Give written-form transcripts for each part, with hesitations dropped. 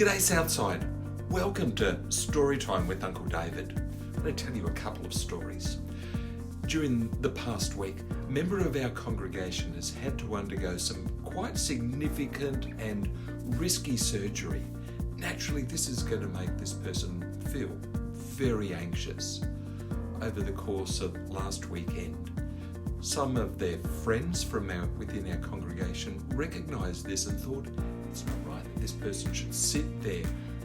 G'day Southside, welcome to Storytime with Uncle David. I'm going to tell you a couple of stories. During the past week, a member of our congregation has had to undergo some quite significant and risky surgery. Naturally, this is going to make this person feel very anxious. Over the course of last weekend, some of their friends from within our congregation recognised this and thought it's not right that this person should sit there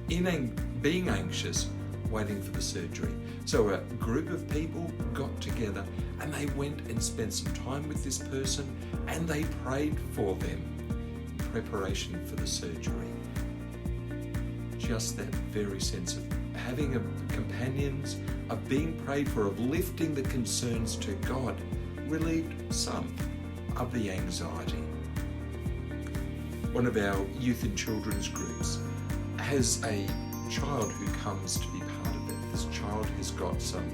being anxious, waiting for the surgery. So a group of people got together and they went and spent some time with this person and they prayed for them in preparation for the surgery. Just that very sense of having companions, of being prayed for, of lifting the concerns to God, relieved some of the anxiety. One of our youth and children's groups has a child who comes to be part of it. This child has got some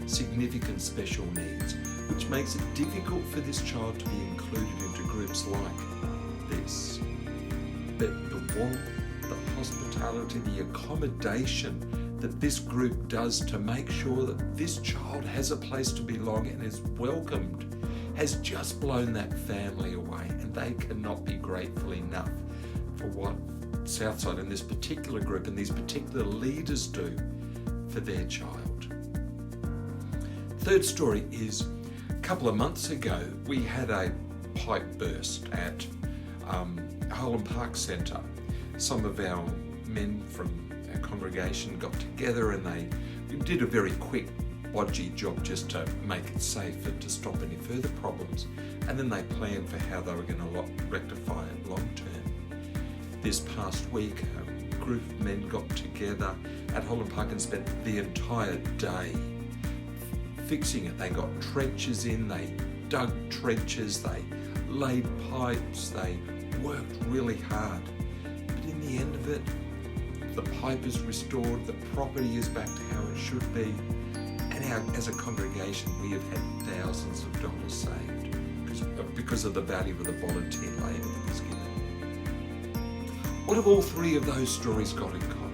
significant special needs, which makes it difficult for this child to be included into groups like this. But the warmth, the hospitality, the accommodation that this group does to make sure that this child has a place to belong and is welcomed has just blown that family away, and they cannot be grateful enough for what Southside and this particular group and these particular leaders do for their child. Third story is a couple of months ago we had a pipe burst at Holland Park Centre. Some of our men from our congregation got together and they did a very quick bodgy job just to make it safe and to stop any further problems, and then they planned for how they were going to rectify it long term. This past week a group of men got together at Holland Park and spent the entire day fixing it. They got trenches in, they dug trenches, they laid pipes, they worked really hard, but in the end of it, the pipe is restored, the property is back to how it should be, and as a congregation we have had thousands of dollars saved because of the value of the volunteer labour that was given. What have all three of those stories got in common?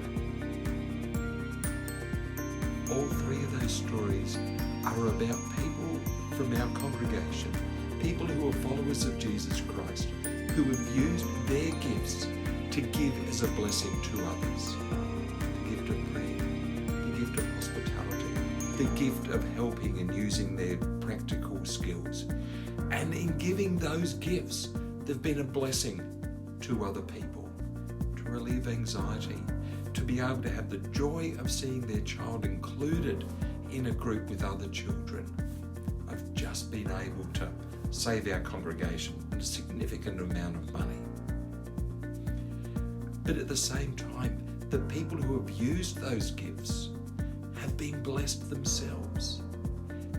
All three of those stories are about people from our congregation, people who are followers of Jesus Christ, who have used their gifts to give as a blessing to others. The gift of prayer, the gift of hospitality, the gift of helping and using their practical skills. And in giving those gifts, they've been a blessing to other people, to relieve anxiety, to be able to have the joy of seeing their child included in a group with other children. I've just been able to save our congregation a significant amount of money. But at the same time, the people who have used those gifts have been blessed themselves.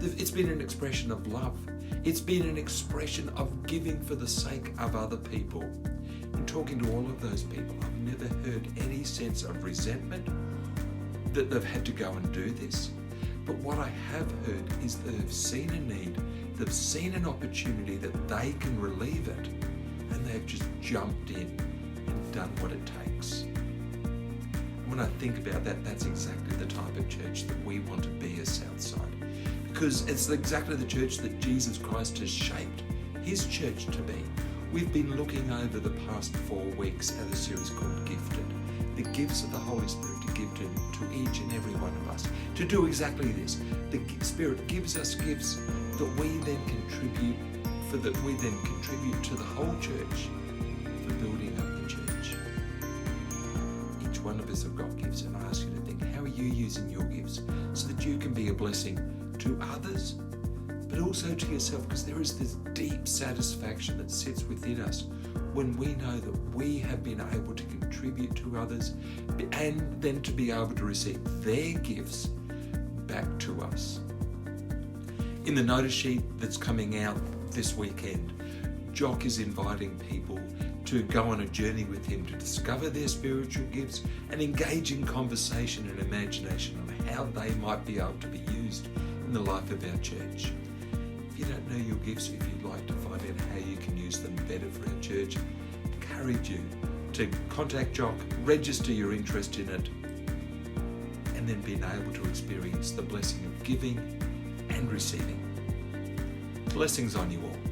It's been an expression of love. It's been an expression of giving for the sake of other people. In talking to all of those people, I've never heard any sense of resentment that they've had to go and do this. But what I have heard is that they've seen a need, they've seen an opportunity that they can relieve it, and they've just jumped in and done what it takes. And when I think about that, that's exactly the type of church that we want to be as Southside, because it's exactly the church that Jesus Christ has shaped his church to be. We've been looking over the past 4 weeks at a series called Gifted, the gifts of the Holy Spirit to give to each and every one of us, to do exactly this. The Spirit gives us gifts that we then contribute to the whole church for building up the church. Each one of us have got gifts, and I ask you to think, how are you using your gifts so that you can be a blessing to others, but also to yourself, because there is this deep satisfaction that sits within us when we know that we have been able to contribute to others and then to be able to receive their gifts back to us. In the notice sheet that's coming out this weekend, Jock is inviting people to go on a journey with him to discover their spiritual gifts and engage in conversation and imagination on how they might be able to be used in the life of our church. If you don't know your gifts, if you'd like to find out how you can use them better for our church, I encourage you to contact Jock, register your interest in it, and then being able to experience the blessing of giving and receiving. Blessings on you all.